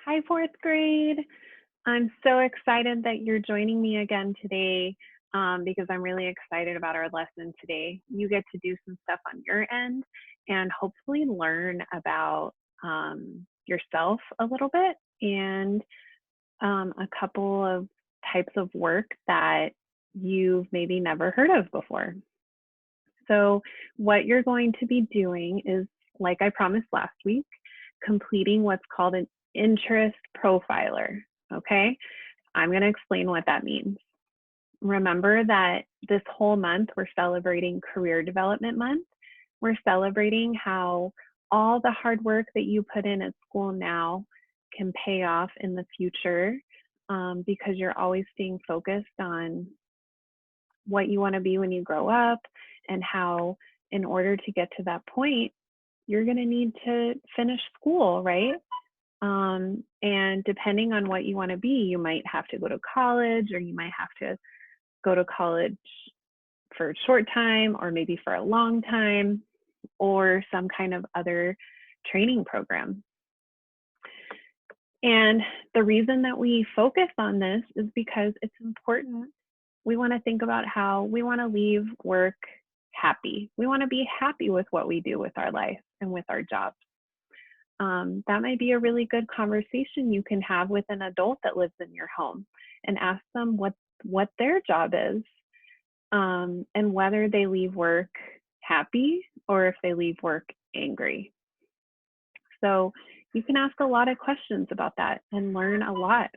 Hi, fourth grade. I'm so excited that you're joining me again today because I'm really excited about our lesson today. You get to do some stuff on your end and hopefully learn about yourself a little bit and a couple of types of work that you've maybe never heard of before. So, what you're going to be doing is, like I promised last week, completing what's called an interest profiler. Okay, I'm going to explain what that means. Remember that this whole month we're celebrating Career Development Month. We're celebrating how all the hard work that you put in at school now can pay off in the future because you're always staying focused on what you want to be when you grow up and how, in order to get to that point, you're going to need to finish school, right? And depending on what you want to be, you might have to go to college, or you might have to go to college for a short time, or maybe for a long time, or some kind of other training program. And the reason that we focus on this is because it's important. We want to think about how we want to leave work happy. We want to be happy with what we do with our life and with our jobs. That might be a really good conversation you can have with an adult that lives in your home and ask them what their job is and whether they leave work happy or if they leave work angry. So you can ask a lot of questions about that and learn a lot.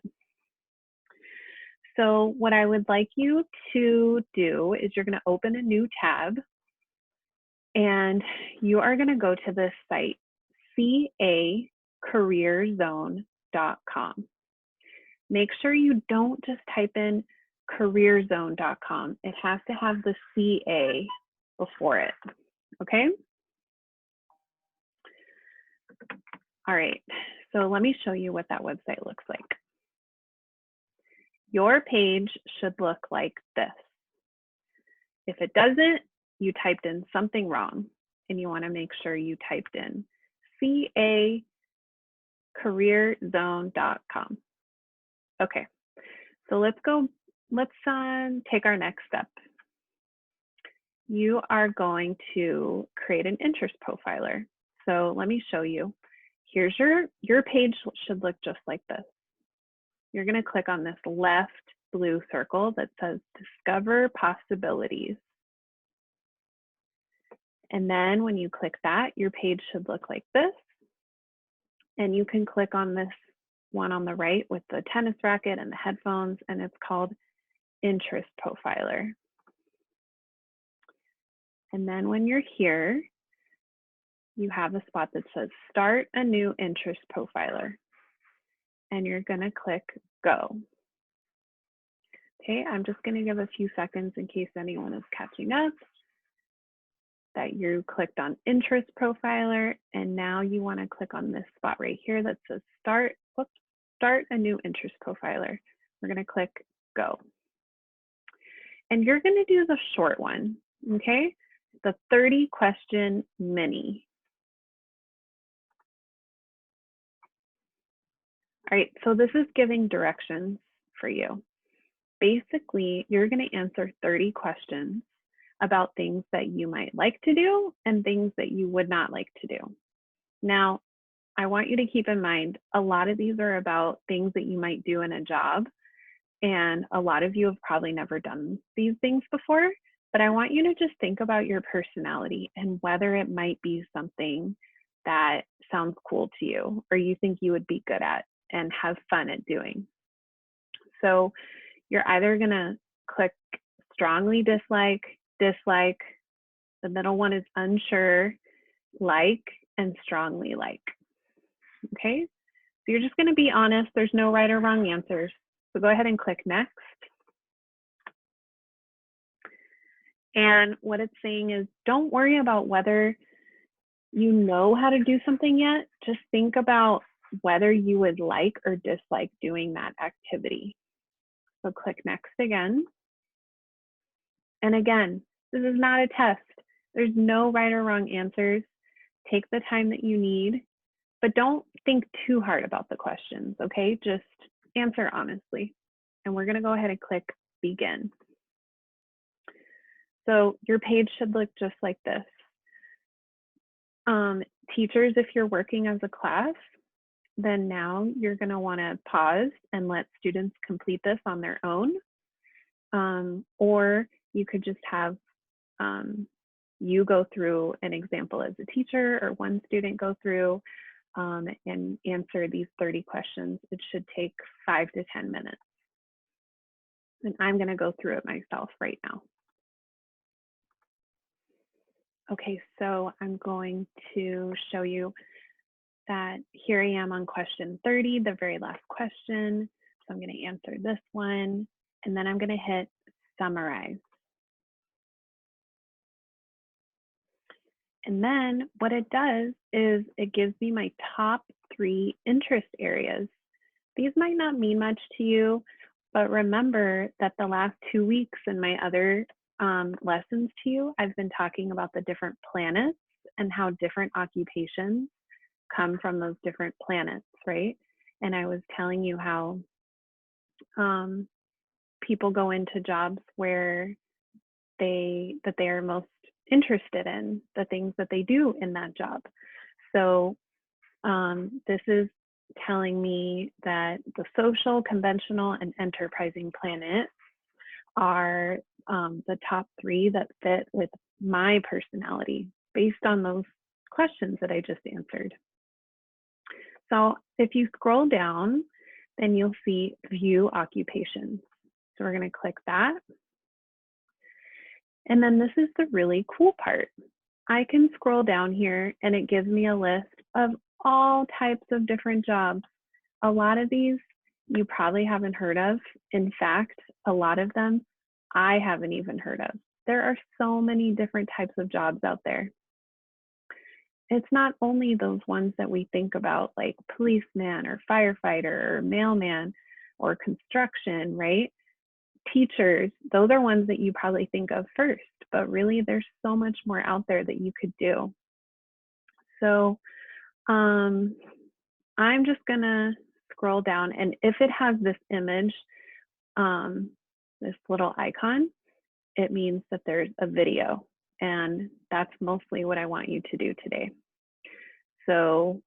So what I would like you to do is you're going to open a new tab and you are going to go to this site, cacareerzone.com. Make sure you don't just type in careerzone.com. It has to have the CA before it, okay? All right, so let me show you what that website looks like. Your page should look like this. If it doesn't, you typed in something wrong and you want to make sure you typed in cacareerzone.com. Okay, so let's take our next step. You are going to create an interest profiler. So let me show you. Here's your page should look just like this. You're going to click on this left blue circle that says Discover Possibilities. And then when you click that, your page should look like this. And you can click on this one on the right with the tennis racket and the headphones, and it's called Interest Profiler. And then when you're here, you have a spot that says Start a New Interest Profiler. And you're going to click Go. Okay, I'm just going to give a few seconds in case anyone is catching up that you clicked on Interest Profiler, and now you want to click on this spot right here that says Start a New Interest Profiler. We're going to click Go. And you're going to do the short one, okay? The 30-question mini. All right, so this is giving directions for you. Basically, you're going to answer 30 questions about things that you might like to do and things that you would not like to do. Now, I want you to keep in mind, a lot of these are about things that you might do in a job, and a lot of you have probably never done these things before, but I want you to just think about your personality and whether it might be something that sounds cool to you or you think you would be good at and have fun at doing. So you're either going to click strongly dislike, dislike, the middle one is unsure, like, and strongly like. Okay, so you're just going to be honest. There's no right or wrong answers. So go ahead and click next. And what it's saying is, don't worry about whether you know how to do something yet. Just think about whether you would like or dislike doing that activity. So click next again. And again, this is not a test. There's no right or wrong answers. Take the time that you need but don't think too hard about the questions, okay? Just answer honestly. And we're gonna go ahead and click begin. So your page should look just like this. Teachers, if you're working as a class, then now you're gonna wanna pause and let students complete this on their own. Or you could just have you go through an example as a teacher or one student go through and answer these 30 questions. It should take 5 to 10 minutes. And I'm going to go through it myself right now. Okay, so I'm going to show you that here I am on question 30, the very last question. So I'm going to answer this one, and then I'm going to hit summarize. And then what it does is it gives me my top 3 interest areas. These might not mean much to you, but remember that the last 2 weeks in my other lessons to you, I've been talking about the different planets and how different occupations come from those different planets, right? And I was telling you how people go into jobs where they are most interested in, the things that they do in that job. So this is telling me that the social, conventional, and enterprising planets are the top 3 that fit with my personality based on those questions that I just answered. So if you scroll down, then you'll see view occupations. So we're going to click that. And then this is the really cool part. I can scroll down here and it gives me a list of all types of different jobs. A lot of these you probably haven't heard of. In fact, a lot of them I haven't even heard of. There are so many different types of jobs out there. It's not only those ones that we think about, like policeman or firefighter or mailman or construction, right? Teachers, those are ones that you probably think of first, but really there's so much more out there that you could do. So I'm just gonna scroll down, and if it has this image, this little icon, it means that there's a video, and that's mostly what I want you to do today. So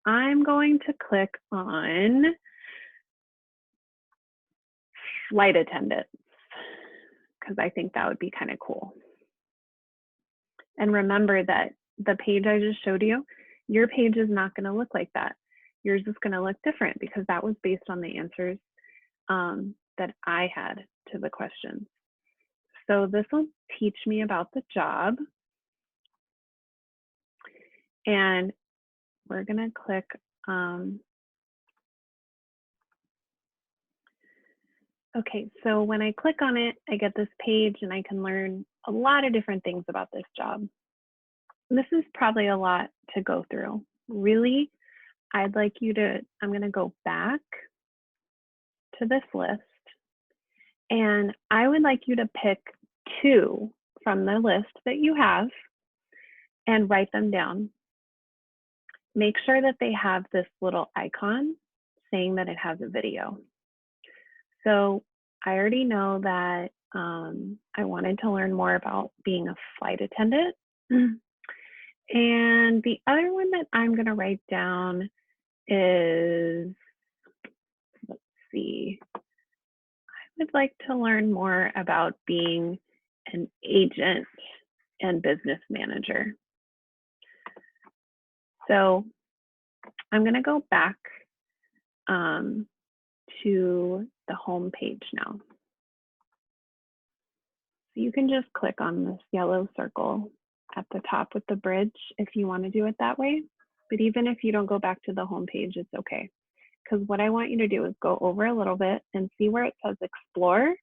I'm going to click on flight attendants because I think that would be kind of cool. And remember that the page I just showed you, your page is not going to look like that. Yours is going to look different because that was based on the answers that I had to the questions. So this will teach me about the job. And we're going to click okay, so when I click on it, I get this page and I can learn a lot of different things about this job. This is probably a lot to go through. Really, I'd like you to, I'm going to go back to this list, and I would like you to pick 2 from the list that you have and write them down. Make sure that they have this little icon saying that it has a video. So I already know that I wanted to learn more about being a flight attendant. And the other one that I'm going to write down is, let's see, I would like to learn more about being an agent and business manager. So I'm going to go back to the home page now. So you can just click on this yellow circle at the top with the bridge if you want to do it that way. But even if you don't go back to the home page, it's okay. Because what I want you to do is go over a little bit and see where it says explore.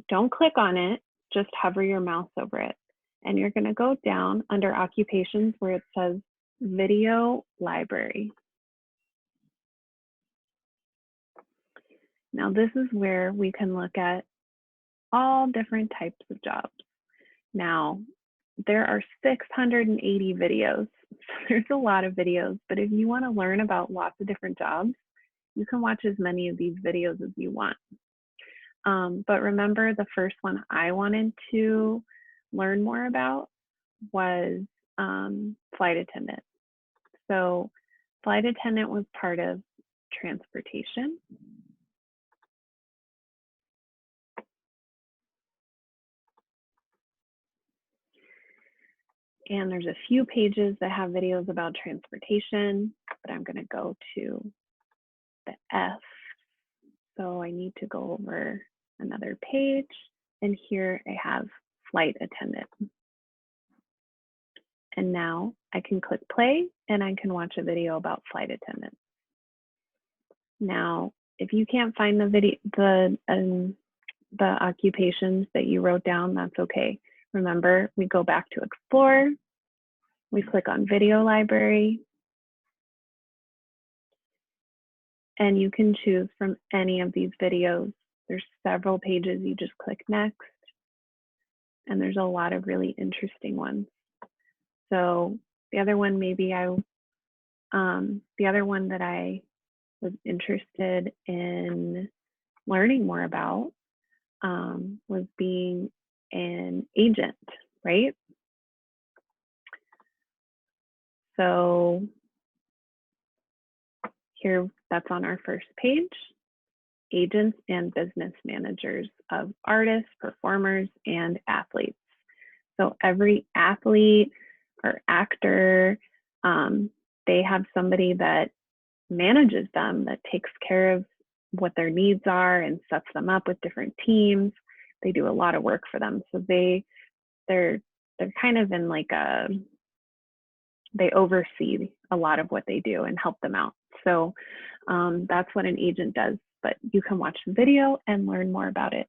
Don't click on it, just hover your mouse over it. And you're going to go down under occupations where it says video library. Now this is where we can look at all different types of jobs. Now, there are 680 videos, There's a lot of videos, but if you want to learn about lots of different jobs, you can watch as many of these videos as you want. But remember, the first one I wanted to learn more about was flight attendant. So flight attendant was part of transportation. And there's a few pages that have videos about transportation, but I'm going to go to the F. So I need to go over another page, and here I have flight attendant. And now I can click play and I can watch a video about flight attendant. Now, if you can't find the video, the occupations that you wrote down, that's okay. Remember, we go back to explore, we click on video library, and you can choose from any of these videos. There's several pages, you just click next, and there's a lot of really interesting ones. So the other one the other one that I was interested in learning more about was being an agent, right? So here, that's on our first page, agents and business managers of artists, performers, and athletes. So every athlete or actor, they have somebody that manages them, that takes care of what their needs are and sets them up with different teams. They do a lot of work for them. So they're kind of in like they oversee a lot of what they do and help them out. So that's what an agent does, but you can watch the video and learn more about it.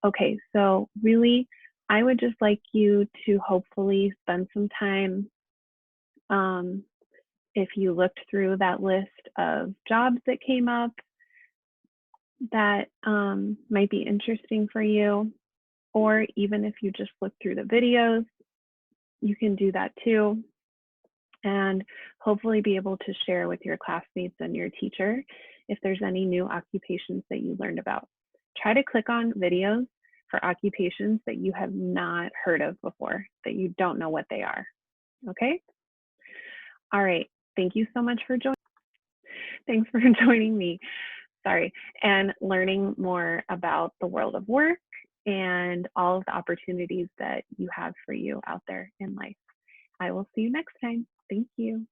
Okay, so really, I would just like you to hopefully spend some time, if you looked through that list of jobs that came up that might be interesting for you, or even if you just look through the videos, you can do that too. And hopefully be able to share with your classmates and your teacher if there's any new occupations that you learned about. Try to click on videos for occupations that you have not heard of before, that you don't know what they are, okay? All right, thank you so much for joining. Thanks for joining me, and learning more about the world of work and all of the opportunities that you have for you out there in life. I will see you next time. Thank you.